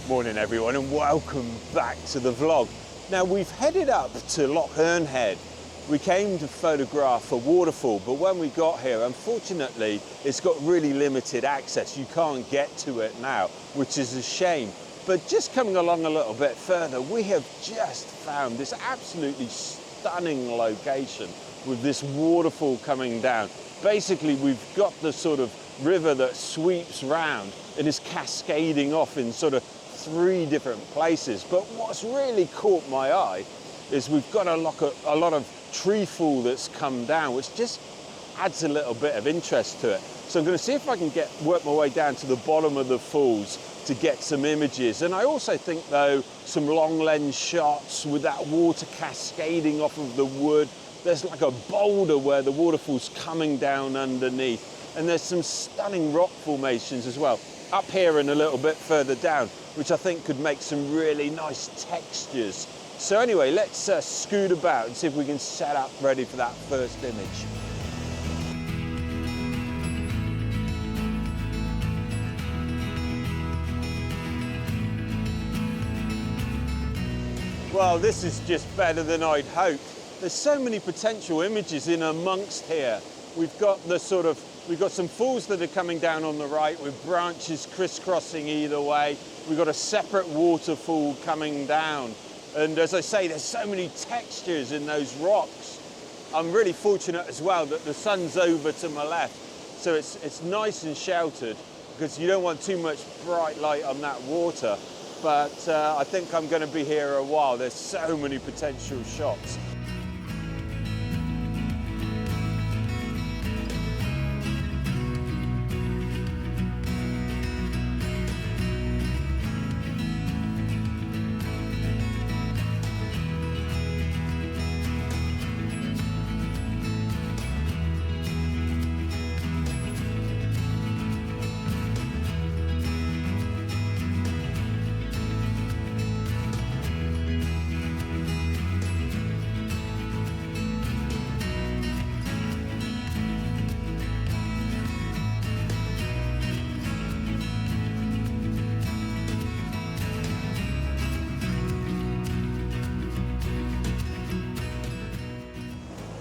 Morning everyone and welcome back to the vlog. Now we've headed up to Loch Head. We came to photograph a waterfall, but when we got here, unfortunately, it's got really limited access. You can't get to it now, which is a shame. But just coming along a little bit further, we have just found this absolutely stunning location with this waterfall coming down. Basically, we've got the sort of river that sweeps round and is cascading off in sort of 3 different places. But what's really caught my eye is we've got a lot of treefall that's come down, which just adds a little bit of interest to it. So I'm going to see if I can work my way down to the bottom of the falls to get some images. And I also think, though, some long lens shots with that water cascading off of the wood. There's like a boulder where the waterfall's coming down underneath. And there's some stunning rock formations as well, up here and a little bit further down, which I think could make some really nice textures. So anyway, let's scoot about and see if we can set up ready for that first image. Well, this is just better than I'd hoped. There's so many potential images in amongst here. We've got some falls that are coming down on the right with branches crisscrossing either way. We've got a separate waterfall coming down. And as I say, there's so many textures in those rocks. I'm really fortunate as well that the sun's over to my left. So it's nice and sheltered because you don't want too much bright light on that water. But I think I'm going to be here a while. There's so many potential shots.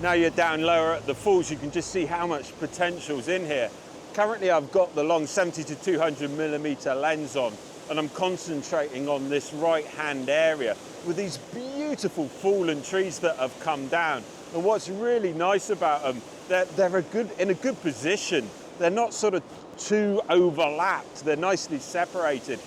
Now you're down lower at the falls, you can just see how much potential's in here. Currently I've got the long 70 to 200mm lens on, and I'm concentrating on this right-hand area with these beautiful fallen trees that have come down. And what's really nice about them, they're in a good position. They're not sort of too overlapped, they're nicely separated.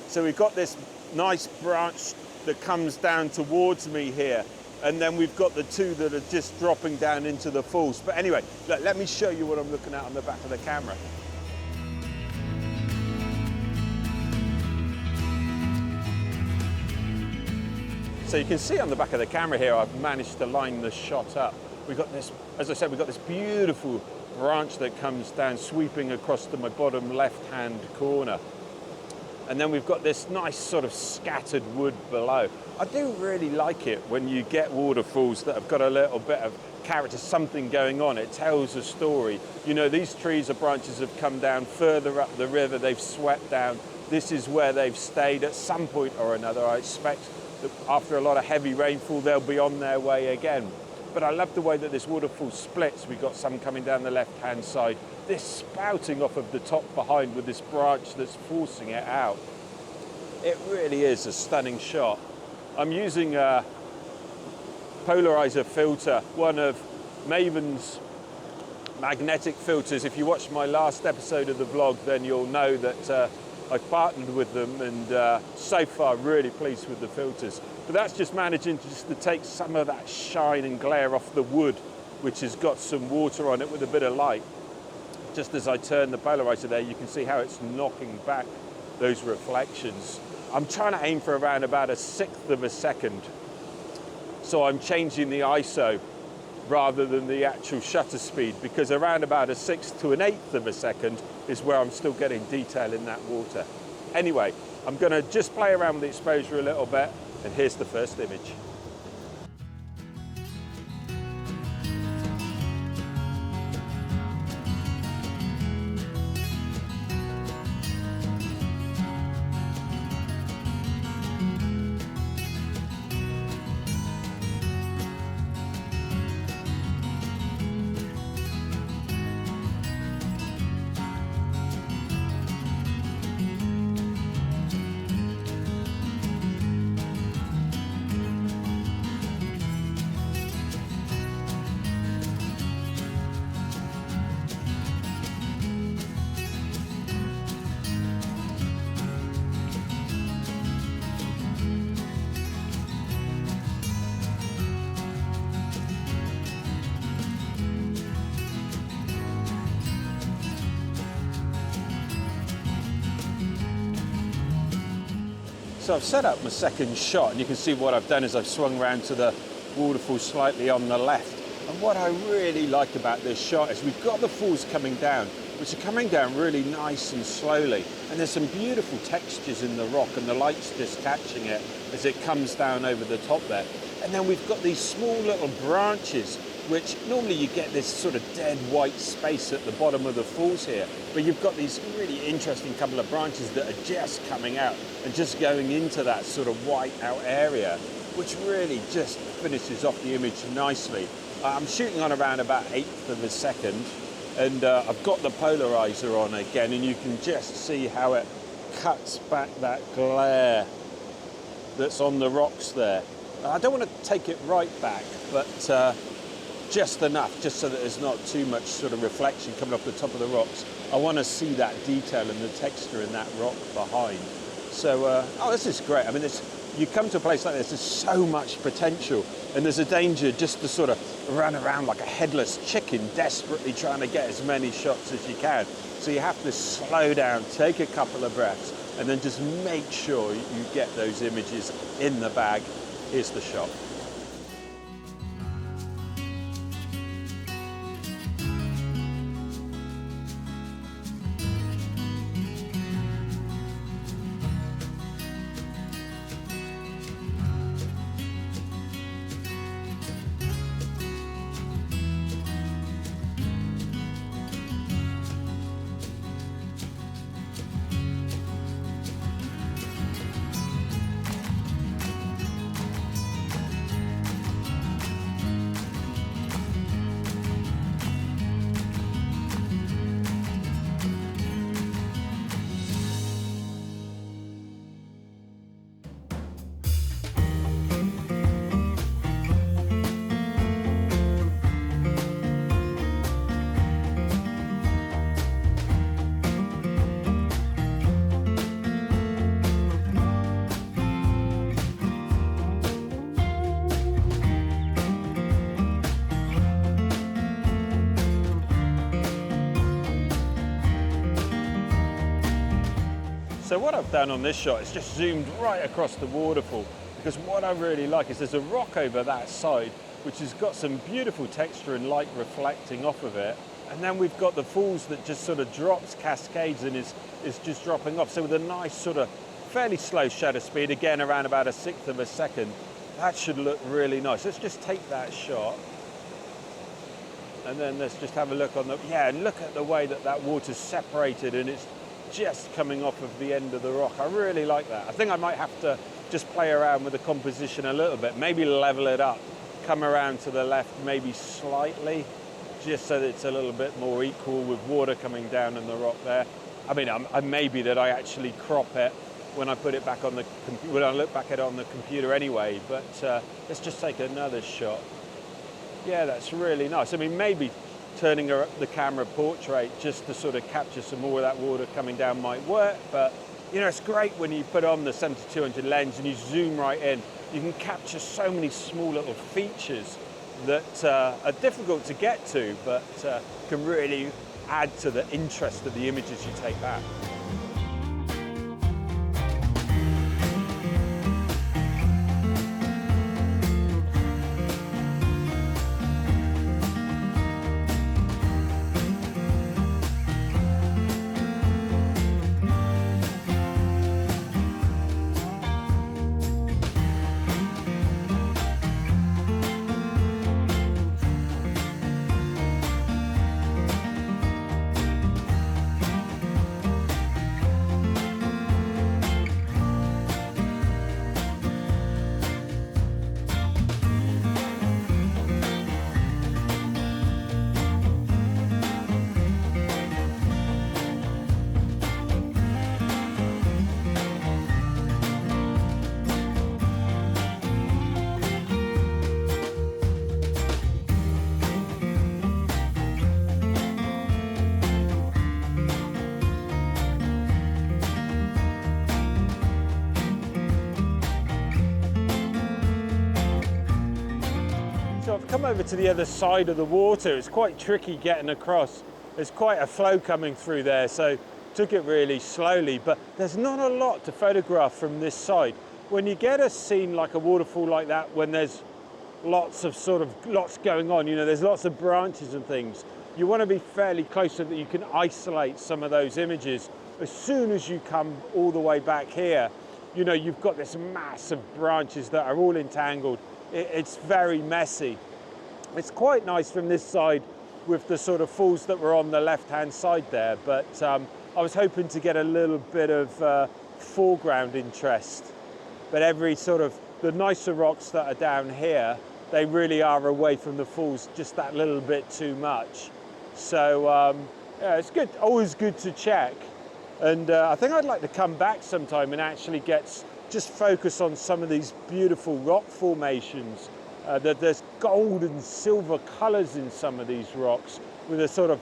So we've got this nice branch that comes down towards me here. And then we've got the 2 that are just dropping down into the falls. But anyway, look, let me show you what I'm looking at on the back of the camera. So you can see on the back of the camera here, I've managed to line the shot up. We've got this, as I said, we've got this beautiful branch that comes down, sweeping across to my bottom left-hand corner. And then we've got this nice sort of scattered wood below. I do really like it when you get waterfalls that have got a little bit of character, something going on. It tells a story. You know, these trees or branches have come down further up the river, they've swept down. This is where they've stayed at some point or another. I expect that after a lot of heavy rainfall, they'll be on their way again. But I love the way that this waterfall splits. We've got some coming down the left-hand side, this spouting off of the top behind with this branch that's forcing it out. It really is a stunning shot. I'm using a polarizer filter, one of Maven's magnetic filters. If you watched my last episode of the vlog, then you'll know that I've partnered with them, and so far really pleased with the filters. But that's just managing to take some of that shine and glare off the wood, which has got some water on it with a bit of light. Just as I turn the polarizer there, you can see how it's knocking back those reflections. I'm trying to aim for around about 1/6 of a second. So I'm changing the ISO rather than the actual shutter speed, because around about 1/6 to 1/8 of a second is where I'm still getting detail in that water. Anyway, I'm going to just play around with the exposure a little bit, and here's the first image. So I've set up my second shot, and you can see what I've done is I've swung around to the waterfall slightly on the left. And what I really like about this shot is we've got the falls coming down, which are coming down really nice and slowly. And there's some beautiful textures in the rock, and the light's just catching it as it comes down over the top there. And then we've got these small little branches, which normally you get this sort of dead white space at the bottom of the falls here, but you've got these really interesting couple of branches that are just coming out and just going into that sort of white out area, which really just finishes off the image nicely. I'm shooting on around about 1/8 of a second, and I've got the polarizer on again, and you can just see how it cuts back that glare that's on the rocks there. I don't want to take it right back, but just enough, just so that there's not too much sort of reflection coming off the top of the rocks. I want to see that detail and the texture in that rock behind. So, this is great. I mean, you come to a place like this, there's so much potential, and there's a danger just to sort of run around like a headless chicken, desperately trying to get as many shots as you can. So you have to slow down, take a couple of breaths, and then just make sure you get those images in the bag. Here's the shot. So what I've done on this shot is just zoomed right across the waterfall, because what I really like is there's a rock over that side which has got some beautiful texture and light reflecting off of it, and then we've got the falls that just sort of drops, cascades, and is just dropping off. So with a nice sort of fairly slow shutter speed, again around about 1/6 of a second, that should look really nice. Let's just take that shot, and then let's just have a look on and look at the way that water's separated and it's just coming off of the end of the rock. I really like that. I think I might have to just play around with the composition a little bit, maybe level it up, come around to the left maybe slightly, just so that it's a little bit more equal with water coming down in the rock there. I mean, maybe that I actually crop it when I put it back on when I look back at it on the computer anyway, but let's just take another shot. Yeah, that's really nice. I mean, maybe turning the camera portrait just to sort of capture some more of that water coming down might work, but you know, it's great when you put on the 70-200 lens and you zoom right in. You can capture so many small little features that are difficult to get to, but can really add to the interest of the images you take back. So I've come over to the other side of the water. It's quite tricky getting across. There's quite a flow coming through there. So took it really slowly, but there's not a lot to photograph from this side. When you get a scene like a waterfall like that, when there's lots going on, you know, there's lots of branches and things, you want to be fairly close so that you can isolate some of those images. As soon as you come all the way back here, you know, you've got this mass of branches that are all entangled. It's very messy. It's quite nice from this side with the sort of falls that were on the left-hand side there, but I was hoping to get a little bit of foreground interest. But the nicer rocks that are down here, they really are away from the falls just that little bit too much. So yeah, it's good, always good to check. And I think I'd like to come back sometime and actually just focus on some of these beautiful rock formations. That there's gold and silver colours in some of these rocks with a sort of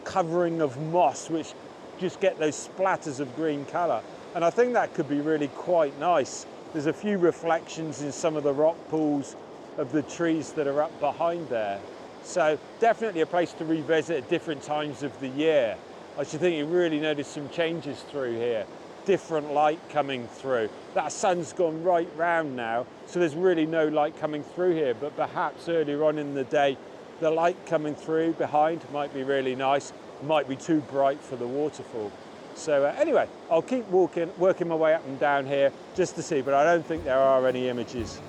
covering of moss, which just get those splatters of green colour. And I think that could be really quite nice. There's a few reflections in some of the rock pools of the trees that are up behind there. So definitely a place to revisit at different times of the year. I should think you really notice some changes through here. Different light coming through. That sun's gone right round now, so there's really no light coming through here, but perhaps earlier on in the day, the light coming through behind might be really nice, might be too bright for the waterfall. So anyway, I'll keep working my way up and down here just to see, but I don't think there are any images.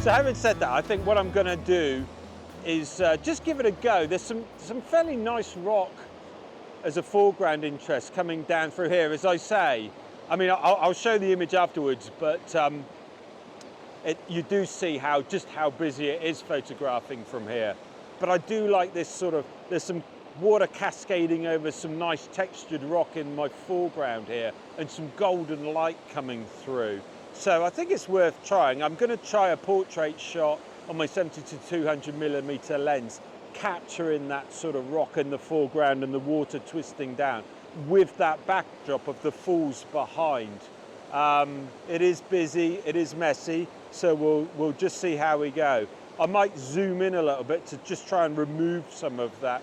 So having said that, I think what I'm going to do is just give it a go. There's some fairly nice rock as a foreground interest coming down through here, as I say. I mean, I'll show the image afterwards, but you do see just how busy it is photographing from here. But I do like this there's some water cascading over some nice textured rock in my foreground here, and some golden light coming through. So I think it's worth trying. I'm going to try a portrait shot on my 70-200mm lens, capturing that sort of rock in the foreground and the water twisting down with that backdrop of the falls behind. It is busy, it is messy, so we'll just see how we go. I might zoom in a little bit to just try and remove some of that.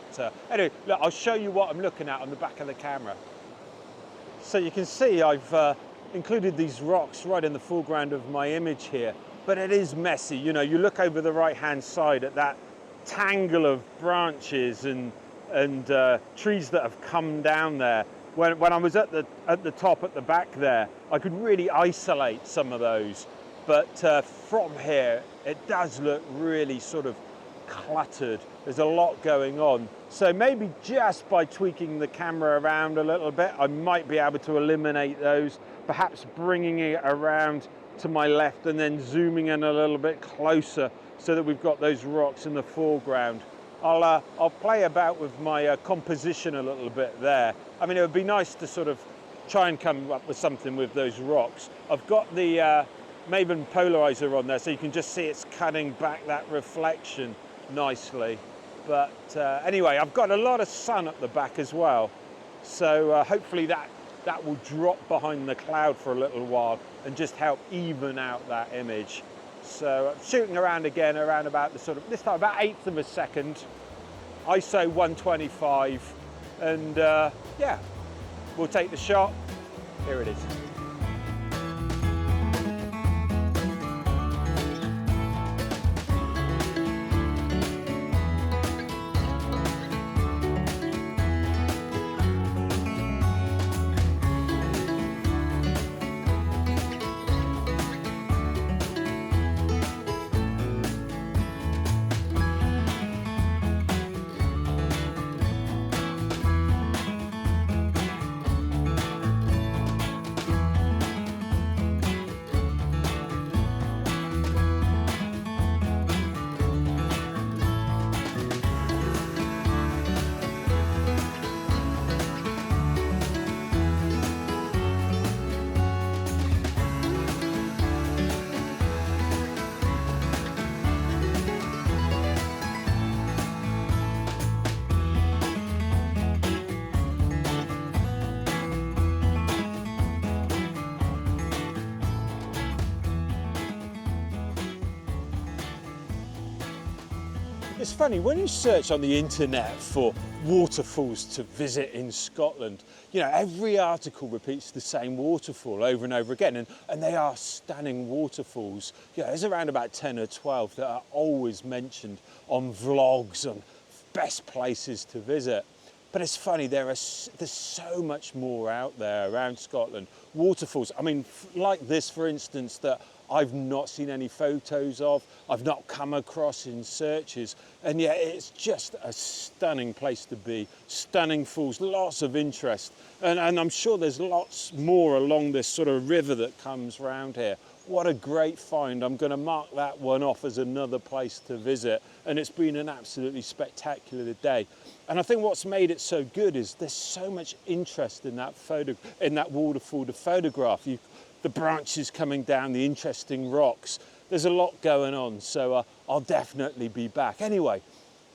Anyway, look, I'll show you what I'm looking at on the back of the camera. So you can see I've included these rocks right in the foreground of my image here, but it is messy. You know, you look over the right-hand side at that tangle of branches and trees that have come down there. When I was at the top at the back there, I could really isolate some of those, but from here it does look really sort of cluttered. There's a lot going on. So maybe just by tweaking the camera around a little bit, I might be able to eliminate those, perhaps bringing it around to my left and then zooming in a little bit closer so that we've got those rocks in the foreground. I'll play about with my composition a little bit there. I mean, it would be nice to sort of try and come up with something with those rocks. I've got the Maven polarizer on there, so you can just see it's cutting back that reflection nicely. But anyway, I've got a lot of sun at the back as well, so hopefully that will drop behind the cloud for a little while and just help even out that image. So I'm shooting around again around about this time about 1/8 of a second, ISO 125, and yeah, we'll take the shot. Here it is. It's funny, when you search on the internet for waterfalls to visit in Scotland, you know, every article repeats the same waterfall over and over again, and they are stunning waterfalls. You know, there's around about 10 or 12 that are always mentioned on vlogs and best places to visit. But it's funny, there's so much more out there around Scotland. Waterfalls, I mean, like this, for instance, that I've not seen any photos of, I've not come across in searches, and yet it's just a stunning place to be. Stunning falls, lots of interest, and I'm sure there's lots more along this sort of river that comes round here. What a great find. I'm going to mark that one off as another place to visit, and it's been an absolutely spectacular day. And I think what's made it so good is there's so much interest in that waterfall to photograph. The branches coming down, the interesting rocks. There's a lot going on, so I'll definitely be back. Anyway,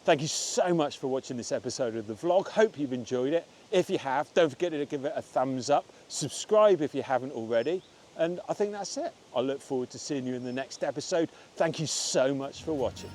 thank you so much for watching this episode of the vlog. Hope you've enjoyed it. If you have, don't forget to give it a thumbs up. Subscribe if you haven't already. And I think that's it. I look forward to seeing you in the next episode. Thank you so much for watching.